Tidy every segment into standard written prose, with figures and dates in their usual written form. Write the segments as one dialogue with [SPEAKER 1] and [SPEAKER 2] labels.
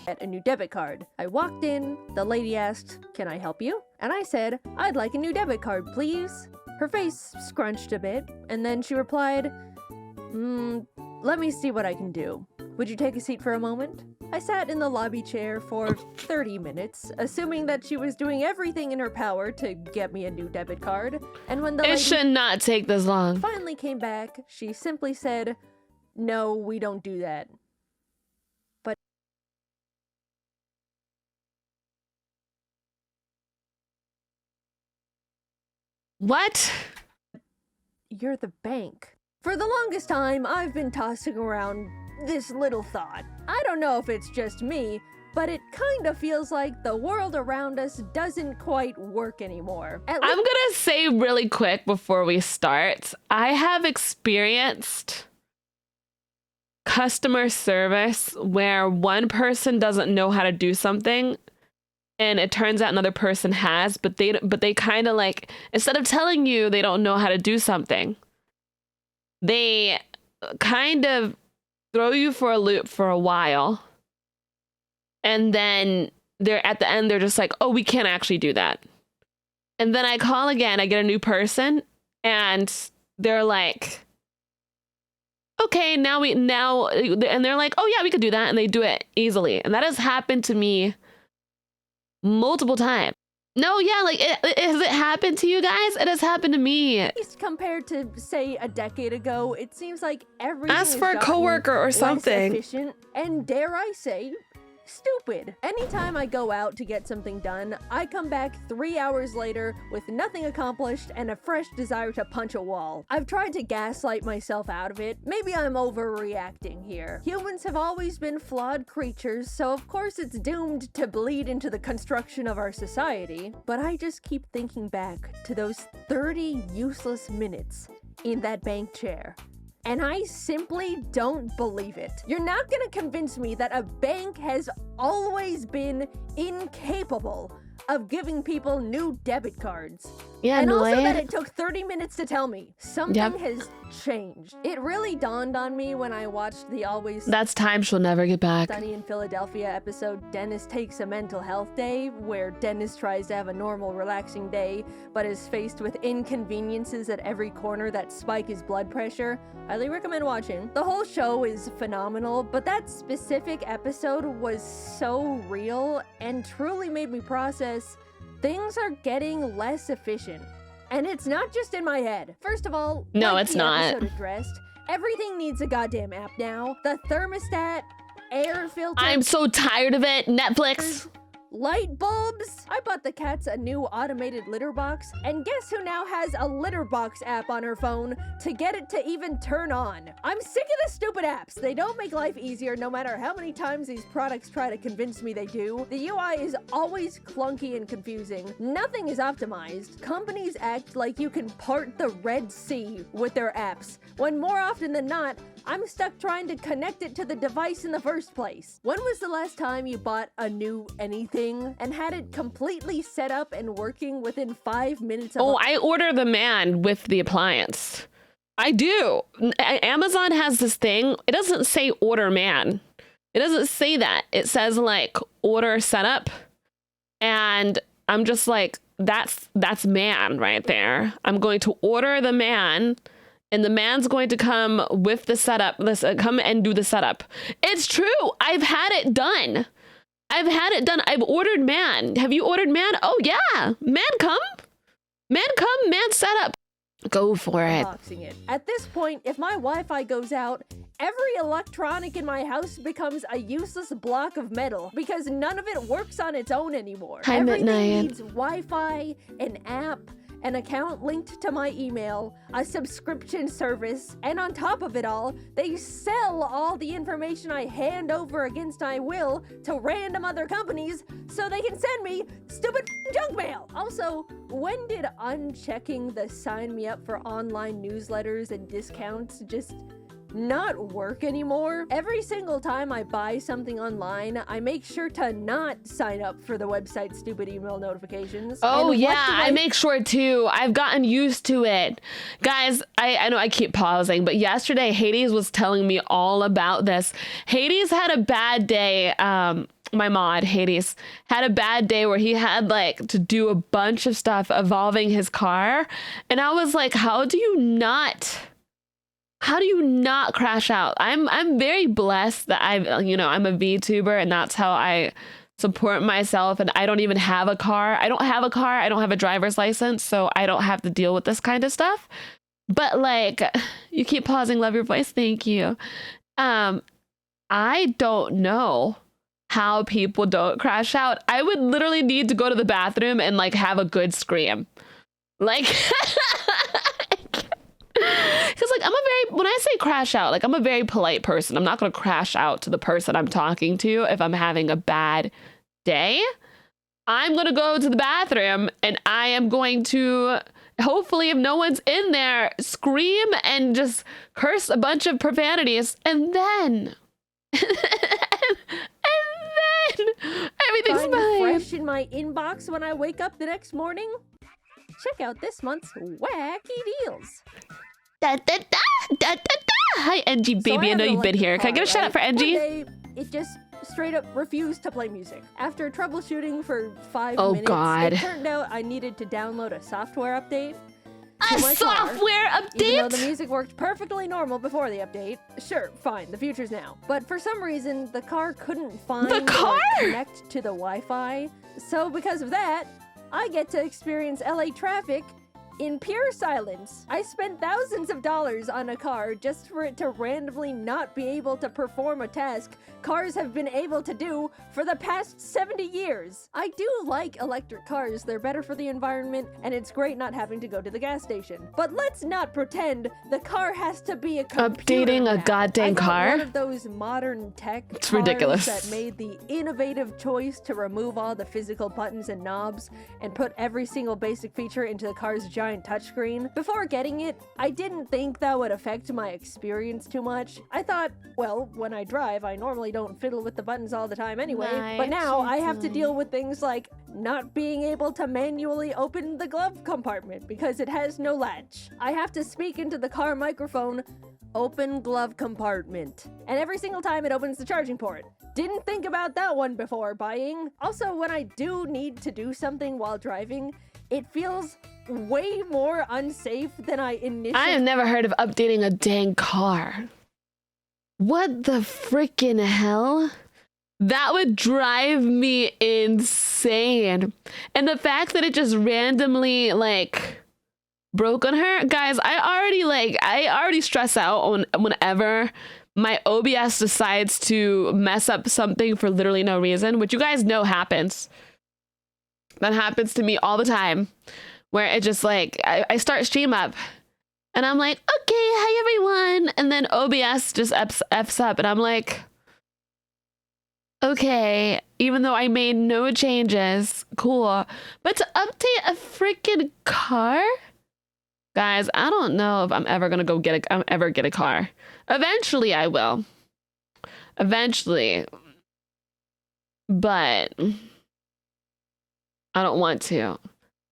[SPEAKER 1] get a new debit card. I walked in, the lady asked, "Can I help you?" And I said, "I'd like a new debit card, please." Her face scrunched a bit, and then she replied, "Let me see what I can do. Would you take a seat for a moment?" I sat in the lobby chair for 30 minutes, assuming that she was doing everything in her power to get me a new debit card. And when the lady
[SPEAKER 2] should not take this long.
[SPEAKER 1] Finally came back, she simply said, "No, we don't do that." But
[SPEAKER 2] what?
[SPEAKER 1] You're the bank. For the longest time, I've been tossing around this little thought. I don't know if it's just me, but it kind of feels like the world around us doesn't quite work anymore.
[SPEAKER 2] I'm gonna say really quick before we start, I have experienced customer service where one person doesn't know how to do something and it turns out another person has, but they kind of like, instead of telling you they don't know how to do something, they kind of throw you for a loop for a while, and then they're at the end, they're just like, "Oh, we can't actually do that." And then I call again, I get a new person, and they're like, "Okay, and they're like, "Oh yeah, we could do that," and they do it easily. And that has happened to me multiple times. No, yeah, like, has it happened to you guys? It has happened to me.
[SPEAKER 1] Compared to, say, a decade ago, it seems like everything
[SPEAKER 2] Ask for a coworker or something.
[SPEAKER 1] less efficient, and dare I say, stupid. Anytime I go out to get something done, I come back 3 hours later with nothing accomplished and a fresh desire to punch a wall. I've tried to gaslight myself out of it. Maybe I'm overreacting here. Humans have always been flawed creatures, so of course it's doomed to bleed into the construction of our society. But I just keep thinking back to those 30 useless minutes in that bank chair, and I simply don't believe it. You're not gonna convince me that a bank has always been incapable of giving people new debit cards.
[SPEAKER 2] Yeah,
[SPEAKER 1] and
[SPEAKER 2] no,
[SPEAKER 1] also that it took 30 minutes to tell me. Something
[SPEAKER 2] Yep.
[SPEAKER 1] has changed. It really dawned on me when I watched the Always
[SPEAKER 2] That's time she'll never get back.
[SPEAKER 1] Sunny in Philadelphia episode Dennis Takes a Mental Health Day, where Dennis tries to have a normal, relaxing day, but is faced with inconveniences at every corner that spike his blood pressure. Highly recommend watching. The whole show is phenomenal, but that specific episode was so real and truly made me process things are getting less efficient. And it's not just in my head. First of all,
[SPEAKER 2] No,
[SPEAKER 1] like
[SPEAKER 2] it's
[SPEAKER 1] the
[SPEAKER 2] not.
[SPEAKER 1] episode addressed, everything needs a goddamn app now. The thermostat, air filter,
[SPEAKER 2] I'm so tired of it. Netflix.
[SPEAKER 1] light bulbs. I bought the cats a new automated litter box, and guess who now has a litter box app on her phone to get it to even turn on? I'm sick of the stupid apps. They don't make life easier no matter how many times these products try to convince me they do. The UI is always clunky and confusing. Nothing is optimized. Companies act like you can part the Red Sea with their apps, when more often than not, I'm stuck trying to connect it to the device in the first place. When was the last time you bought a new anything and had it completely set up and working within 5 minutes of
[SPEAKER 2] I order the man with the appliance. I do. Amazon has this thing. It doesn't say order man. It doesn't say that. It says like order setup. And I'm just like, that's man right there. I'm going to order the man, and the man's going to come with the setup. Come and do the setup. It's true. I've had it done. I've ordered man. Have you ordered man? Oh yeah. Man come. Man set up. Go for it.
[SPEAKER 1] unboxing it. At this point, if my Wi-Fi goes out, every electronic in my house becomes a useless block of metal because none of it works on its own anymore.
[SPEAKER 2] Hi,
[SPEAKER 1] Everything
[SPEAKER 2] Midnight.
[SPEAKER 1] needs Wi-Fi, an app, an account linked to my email, a subscription service, and on top of it all, they sell all the information I hand over against my will to random other companies so they can send me stupid junk mail. Also, when did unchecking the sign me up for online newsletters and discounts just not work anymore? Every single time I buy something online, I make sure to not sign up for the website's stupid email notifications.
[SPEAKER 2] Oh
[SPEAKER 1] And
[SPEAKER 2] yeah,
[SPEAKER 1] what do
[SPEAKER 2] I make sure too. I've gotten used to it. Guys, I know I keep pausing, but yesterday Hades was telling me all about this. Hades had a bad day. my mod Hades had a bad day where he had like to do a bunch of stuff involving his car, and I was like, how do you not crash out? I'm very blessed that I'm a VTuber, and that's how I support myself, and I don't even have a car. I don't have a driver's license, so I don't have to deal with this kind of stuff. But like, you keep pausing, love your voice, thank you. I don't know how people don't crash out. I would literally need to go to the bathroom and like have a good scream. Like, because like when I say crash out, like I'm a very polite person. I'm not going to crash out to the person I'm talking to if I'm having a bad day. I'm going to go to the bathroom and I am going to, hopefully if no one's in there, scream and just curse a bunch of profanities, and then everything's fine.
[SPEAKER 1] Fresh in my inbox when I wake up the next morning? Check out this month's wacky deals.
[SPEAKER 2] Da, da, da, da, da, da. Hi, NG baby. I know you've been here. Can I get a shout out for NG?
[SPEAKER 1] One day, it just straight up refused to play music. After troubleshooting for 5 minutes,
[SPEAKER 2] God.
[SPEAKER 1] It turned out I needed to download a software update.
[SPEAKER 2] A software update?
[SPEAKER 1] Even though the music worked perfectly normal before the update. Sure, fine, the future's now. But for some reason, the car couldn't find or connect to the Wi-Fi. So because of that, I get to experience LA traffic in pure silence. I spent thousands of dollars on a car just for it to randomly not be able to perform a task cars have been able to do for the past 70 years. I do like electric cars. They're better for the environment, and it's great not having to go to the gas station. But let's not pretend the car has to be a computer.
[SPEAKER 2] Updating a goddamn car?
[SPEAKER 1] One of those modern tech
[SPEAKER 2] it's
[SPEAKER 1] cars
[SPEAKER 2] ridiculous.
[SPEAKER 1] That made the innovative choice to remove all the physical buttons and knobs and put every single basic feature into the car's giant touchscreen. Before getting it, I didn't think that would affect my experience too much. I thought, well, when I drive, I normally don't fiddle with the buttons all the time anyway, but now I have to deal with things like not being able to manually open the glove compartment because it has no latch. I have to speak into the car microphone, open glove compartment, and every single time it opens the charging port. Didn't think about that one before buying. Also, when I do need to do something while driving, it feels way more unsafe than I initially—
[SPEAKER 2] I have never heard of updating a dang car. What the freaking hell? That would drive me insane. And the fact that it just randomly like broke on her, guys, I already stress out whenever my OBS decides to mess up something for literally no reason, which you guys know happens. That happens to me all the time, where it just like, I start stream up and I'm like, okay, hi everyone. And then OBS just F's up and I'm like, okay, even though I made no changes, cool. But to update a freaking car? Guys, I don't know if I'm ever gonna get a car. Eventually I will. Eventually. But I don't want to.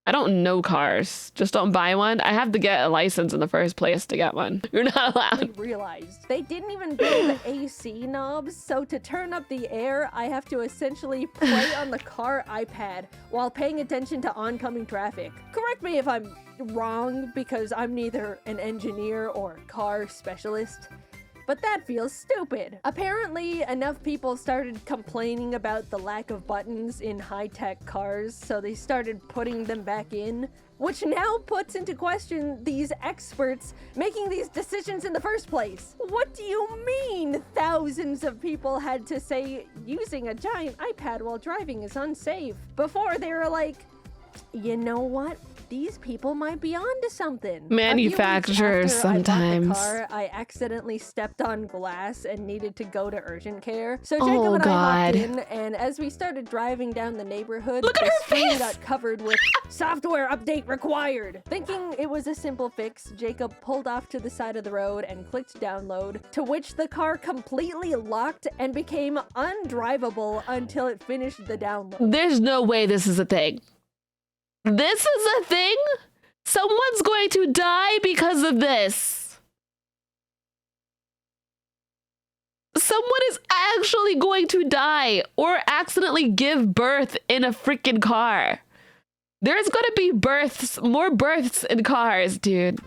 [SPEAKER 2] I don't know cars. Just don't buy one. I have to get a license in the first place to get one. You're not allowed.
[SPEAKER 1] Realized they didn't even build the AC knobs, so to turn up the air, I have to essentially play on the car iPad while paying attention to oncoming traffic. Correct me if I'm wrong, because I'm neither an engineer or a car specialist, but that feels stupid. Apparently, enough people started complaining about the lack of buttons in high-tech cars, so they started putting them back in, which now puts into question these experts making these decisions in the first place. What do you mean thousands of people had to say using a giant iPad while driving is unsafe? Before they were like, you know what? These people might be onto something.
[SPEAKER 2] Manufacturers sometimes.
[SPEAKER 1] I bought the car, I accidentally stepped on glass and needed to go to urgent care. So Jacob and I hopped in, and as we started driving down the neighborhood, the screen got covered with software update required. Thinking it was a simple fix, Jacob pulled off to the side of the road and clicked download, to which the car completely locked and became undrivable until it finished the download.
[SPEAKER 2] There's no way this is a thing. This is a thing? Someone's going to die because of this. someone is actually going to die or accidentally give birth in a freaking car. There's gonna be births, more births in cars, dude.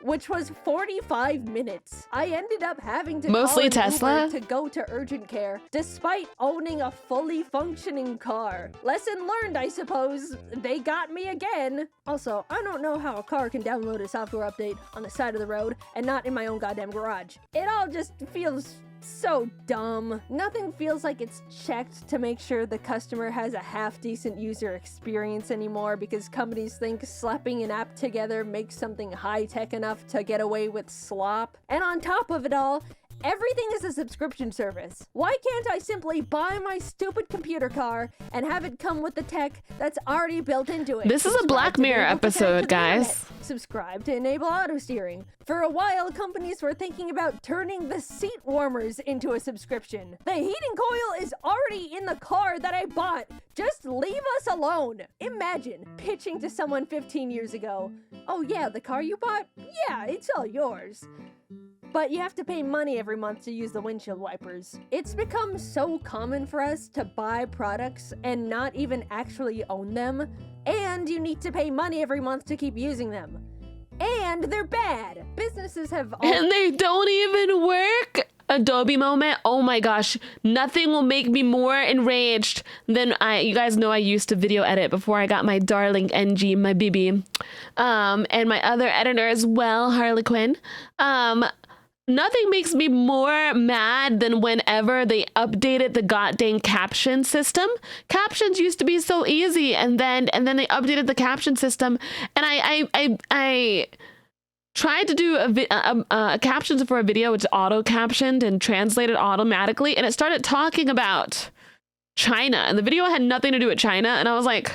[SPEAKER 1] Which was 45 minutes. I ended up having to
[SPEAKER 2] Mostly
[SPEAKER 1] call an
[SPEAKER 2] Tesla?
[SPEAKER 1] Uber to go to urgent care, despite owning a fully functioning car. Lesson learned, I suppose. They got me again. Also, I don't know how a car can download a software update on the side of the road and not in my own goddamn garage. It all just feels so dumb. Nothing feels like it's checked to make sure the customer has a half-decent user experience anymore, because companies think slapping an app together makes something high-tech enough to get away with slop. And on top of it all, everything is a subscription service. Why can't I simply buy my stupid computer car and have it come with the tech that's already built into it?
[SPEAKER 2] This is a Black Mirror episode, guys.
[SPEAKER 1] Subscribe to enable auto steering. For a while, companies were thinking about turning the seat warmers into a subscription. The heating coil is already in the car that I bought. Just leave us alone. Imagine pitching to someone 15 years ago, "Oh yeah, the car you bought? Yeah, it's all yours. But you have to pay money every month to use the windshield wipers." It's become so common for us to buy products and not even actually own them, and you need to pay money every month to keep using them. And they're bad. Businesses have
[SPEAKER 2] And they don't even work. Adobe moment. Oh my gosh. Nothing will make me more enraged than you guys know I used to video edit before I got my darling NG, my BB. And my other editor as well, Harlequin. Nothing makes me more mad than whenever they updated the goddamn caption system. Captions used to be so easy, and then they updated the caption system, and I tried to do a captions for a video, which auto captioned and translated automatically, and it started talking about China, and the video had nothing to do with China, and I was like,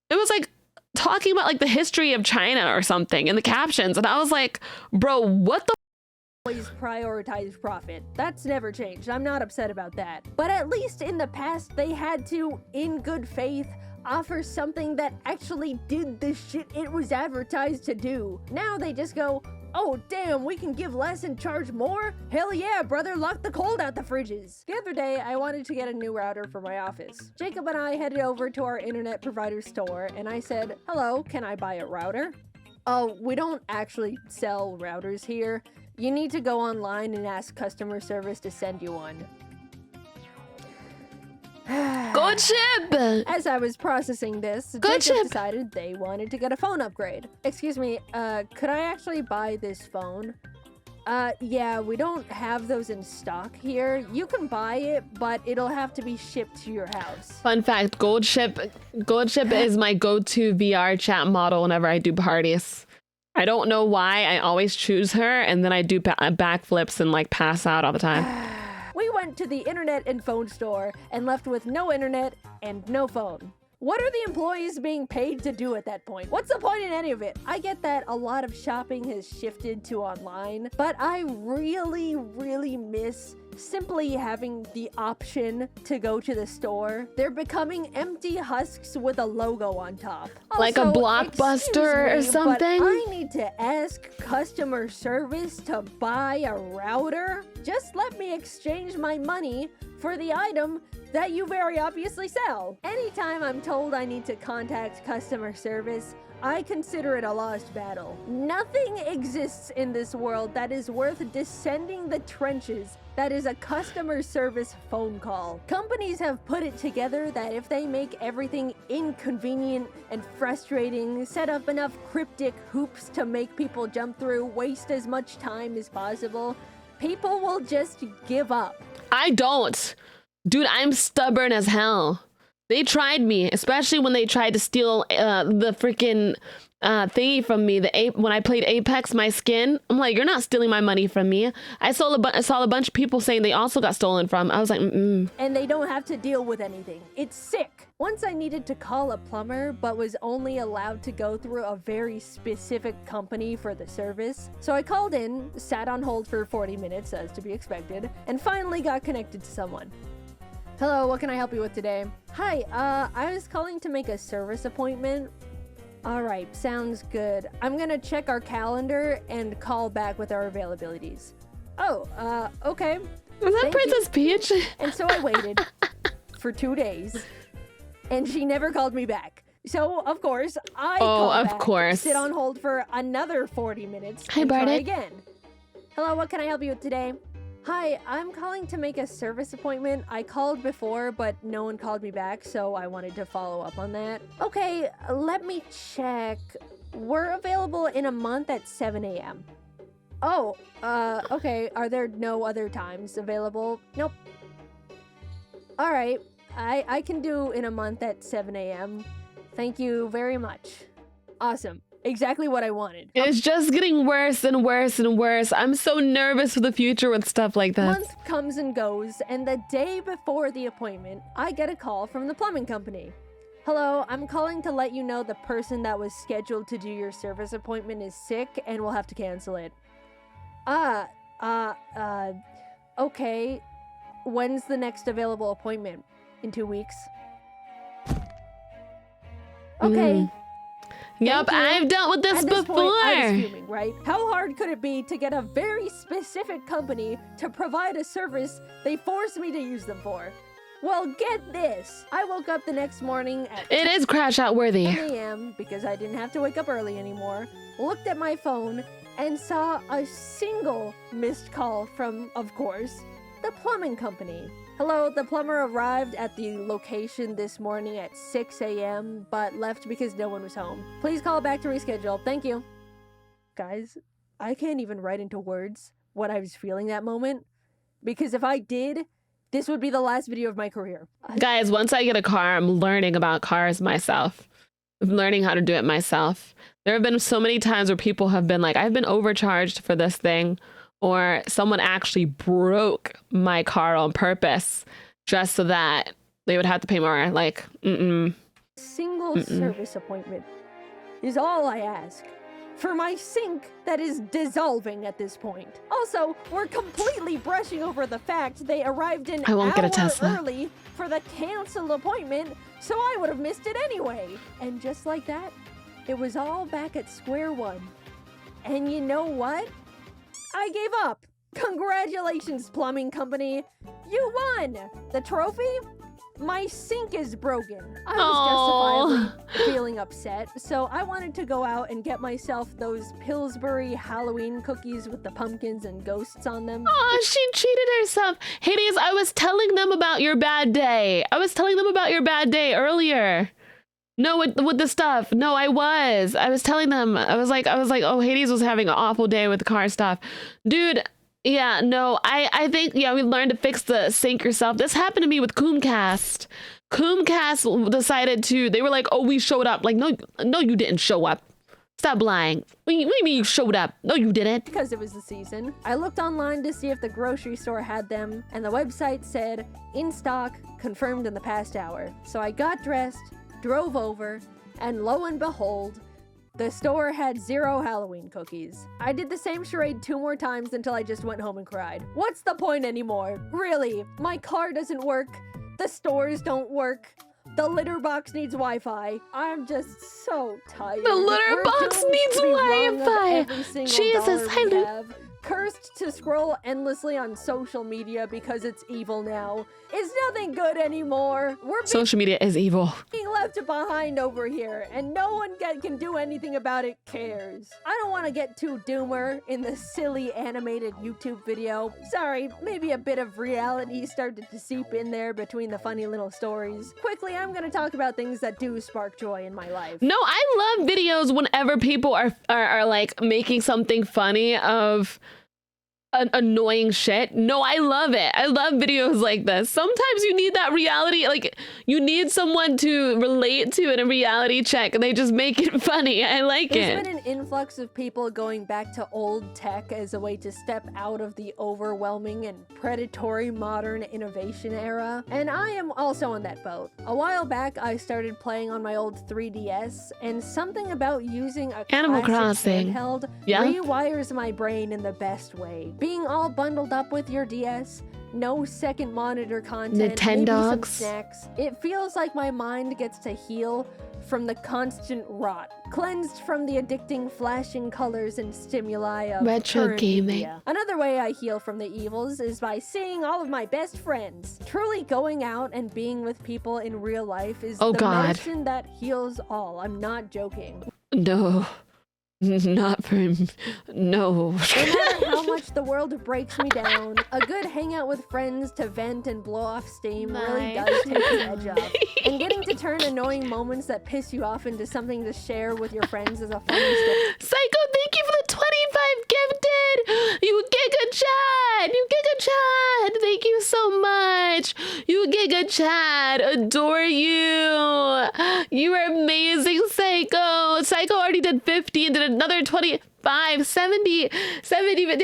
[SPEAKER 2] it was like talking about like the history of China or something in the captions, and I was like, bro, what the
[SPEAKER 1] always prioritize profit. That's never changed. I'm not upset about that. But at least in the past, they had to, in good faith, offer something that actually did the shit it was advertised to do. Now they just go, "Oh damn, we can give less and charge more? Hell yeah, brother, lock the cold out the fridges." The other day, I wanted to get a new router for my office. Jacob and I headed over to our internet provider store, and I said, "Hello, can I buy a router?" "Oh, we don't actually sell routers here. You need to go online and ask customer service to send you one."
[SPEAKER 2] Good ship!
[SPEAKER 1] As I was processing this, Jacob decided they wanted to get a phone upgrade. "Excuse me, could I actually buy this phone?" Yeah, we don't have those in stock here. You can buy it, but it'll have to be shipped to your house."
[SPEAKER 2] Fun fact, Gold Ship is my go-to VR chat model whenever I do parties. I don't know why I always choose her, and then I do backflips and like pass out all the time.
[SPEAKER 1] We went to the internet and phone store and left with no internet and no phone. What are the employees being paid to do at that point? What's the point in any of it? I get that a lot of shopping has shifted to online, but I really, really miss simply having the option to go to the store. They're becoming empty husks with a logo on top.
[SPEAKER 2] Like a Blockbuster or something?
[SPEAKER 1] But I need to ask customer service to buy a router? Just let me exchange my money for the item that you very obviously sell. Anytime I'm told I need to contact customer service, I consider it a lost battle. Nothing exists in this world that is worth descending the trenches that is a customer service phone call. Companies have put it together that if they make everything inconvenient and frustrating, set up enough cryptic hoops to make people jump through, waste as much time as possible, people will just give up.
[SPEAKER 2] I don't. Dude, I'm stubborn as hell. They tried me, especially when they tried to steal the freaking thingy from me. When I played Apex, my skin. I'm like, you're not stealing my money from me. I saw a bunch of people saying they also got stolen from. I was like, mm-mm.
[SPEAKER 1] And they don't have to deal with anything. It's sick. Once I needed to call a plumber, but was only allowed to go through a very specific company for the service. So I called in, sat on hold for 40 minutes, as to be expected, and finally got connected to someone. "Hello, what can I help you with today?" "Hi, I was calling to make a service appointment." "Alright, sounds good. I'm gonna check our calendar and call back with our availabilities." "Oh, okay.
[SPEAKER 2] Was that
[SPEAKER 1] Thank
[SPEAKER 2] Princess Peach?
[SPEAKER 1] And so I waited for 2 days, and she never called me back. So, of course, I called back, sit on hold for another 40 minutes, and try again. Hello, what can I help you with today? Hi, I'm calling to make a service appointment. I called before, but no one called me back, so I wanted to follow up on that. Okay, let me check. We're available in a month at 7 a.m. Oh, okay. Are there no other times available? Nope. All right. I can do in a month at 7 a.m. Thank you very much. Awesome. Exactly what I wanted.
[SPEAKER 2] It's just getting worse and worse and worse. I'm so nervous for the future with stuff like this.
[SPEAKER 1] Month comes and goes, and the day before the appointment, I get a call from the plumbing company. Hello, I'm calling to let you know the person that was scheduled to do your service appointment is sick and we'll have to cancel it. Okay. When's the next available appointment? In 2 weeks? Okay.
[SPEAKER 2] Yep, I've dealt with this before.
[SPEAKER 1] Point, I was fuming, right? How hard could it be to get a very specific company to provide a service they forced me to use them for? Well, get this. I woke up the next morning at
[SPEAKER 2] It is crash out worthy.
[SPEAKER 1] 10 a.m. because I didn't have to wake up early anymore, looked at my phone, and saw a single missed call from, of course, the plumbing company. Hello, the plumber arrived at the location this morning at 6 a.m., but left because no one was home. Please call back to reschedule. Thank you. Guys, I can't even write into words what I was feeling that moment, because if I did, this would be the last video of my career.
[SPEAKER 2] Guys, once I get a car, I'm learning about cars myself. I'm learning how to do it myself. There have been so many times where people have been like, I've been overcharged for this thing, or someone actually broke my car on purpose just so that they would have to pay more. Like,
[SPEAKER 1] Single service appointment is all I ask for my sink that is dissolving at this point. Also, we're completely brushing over the fact they arrived an hour early for the canceled appointment, so I would have missed it anyway. And just like that, it was all back at square one. And you know what? I gave up. Congratulations, plumbing company. You won. The trophy? My sink is broken. I was justifiably feeling upset, so I wanted to go out and get myself those Pillsbury Halloween cookies with the pumpkins and ghosts on them.
[SPEAKER 2] Oh, she cheated herself. Hades, I was telling them about your bad day. I was telling them about your bad day earlier. No, with the stuff. No, I was telling them. I was like, oh, Hades was having an awful day with the car stuff. Dude, yeah, no, I think, yeah, we learned to fix the sink yourself. This happened to me with Coomcast. Coomcast decided to, they were like, oh, we showed up. Like, no, you didn't show up. Stop lying. What do you mean you showed up? No, you didn't.
[SPEAKER 1] Because it was the season. I looked online to see if the grocery store had them, and the website said, in stock, confirmed in the past hour. So I got dressed, drove over, and lo and behold, the store had 0 Halloween cookies. I did the same charade 2 more times until I just went home and cried. What's the point anymore? Really, my car doesn't work, the stores don't work, the litter box needs Wi-Fi. I'm just so tired.
[SPEAKER 2] The litter box needs Wi-Fi. Jesus, I love.
[SPEAKER 1] Cursed to scroll endlessly on social media because it's evil now. It's nothing good anymore.
[SPEAKER 2] Social media is evil.
[SPEAKER 1] Being left behind over here, and no one can do anything about it cares. I don't want to get too doomer in the silly animated YouTube video. Sorry, maybe a bit of reality started to seep in there between the funny little stories. Quickly, I'm gonna talk about things that do spark joy in my life.
[SPEAKER 2] No, I love videos whenever people are like making something funny of annoying shit. No, I love it. I love videos like this. Sometimes you need that reality, like you need someone to relate to in a reality check and they just make it funny. I like it.
[SPEAKER 1] There's been an influx of people going back to old tech as a way to step out of the overwhelming and predatory modern innovation era, and I am also on that boat. A while back, I started playing on my old 3DS, and something about using a
[SPEAKER 2] Animal
[SPEAKER 1] classic
[SPEAKER 2] Crossing
[SPEAKER 1] handheld rewires my brain in the best way. Being all bundled up with your DS, no second monitor content, maybe some snacks. It feels like my mind gets to heal from the constant rot, cleansed from the addicting flashing colors and stimuli of
[SPEAKER 2] Retro
[SPEAKER 1] current
[SPEAKER 2] gaming.
[SPEAKER 1] media. Another way I heal from the evils is by seeing all of my best friends. Truly going out and being with people in real life is the medicine that heals all. I'm not joking.
[SPEAKER 2] No. Not for no.
[SPEAKER 1] No matter how much the world breaks me down, a good hangout with friends to vent and blow off steam really does take the edge off. And getting to turn annoying moments that piss you off into something to share with your friends is a funny story.
[SPEAKER 2] Psycho, thank you for the 25 gifted! You Giga Chad! You Giga Chad! Thank you so much! You Giga Chad! Adore you! You are amazing, Psycho! Psycho already did 50 and did another 25, 70, 75.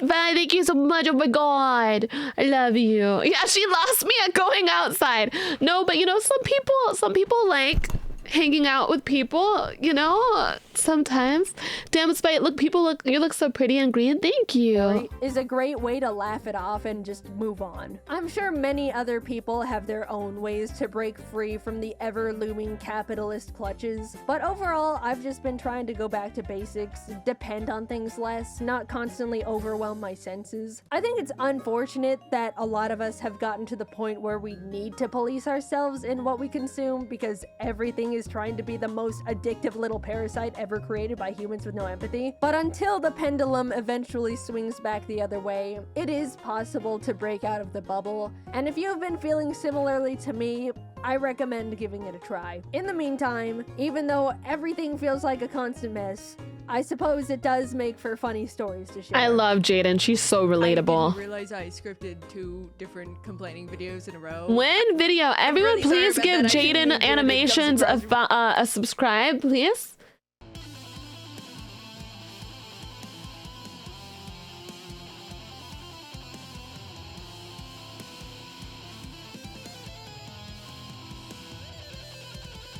[SPEAKER 2] Thank you so much. Oh my god. I love you. Yeah, she lost me at going outside. No, but you know, some people like hanging out with people, you know, sometimes. Damn it, Spite, you look so pretty and green. Thank you.
[SPEAKER 1] Is a great way to laugh it off and just move on. I'm sure many other people have their own ways to break free from the ever-looming capitalist clutches, but overall, I've just been trying to go back to basics, depend on things less, not constantly overwhelm my senses. I think it's unfortunate that a lot of us have gotten to the point where we need to police ourselves in what we consume because everything is trying to be the most addictive little parasite ever created by humans with no empathy. But until the pendulum eventually swings back the other way, it is possible to break out of the bubble. And if you've been feeling similarly to me, I recommend giving it a try. In the meantime, even though everything feels like a constant mess, I suppose it does make for funny stories to share.
[SPEAKER 2] I love Jaiden. She's so relatable.
[SPEAKER 3] I didn't realize I scripted 2 different complaining videos in a row.
[SPEAKER 2] Everyone,
[SPEAKER 3] really
[SPEAKER 2] please
[SPEAKER 3] sorry
[SPEAKER 2] give
[SPEAKER 3] about that. I
[SPEAKER 2] Jaiden
[SPEAKER 3] shouldn't have
[SPEAKER 2] Animations a subscribe, please.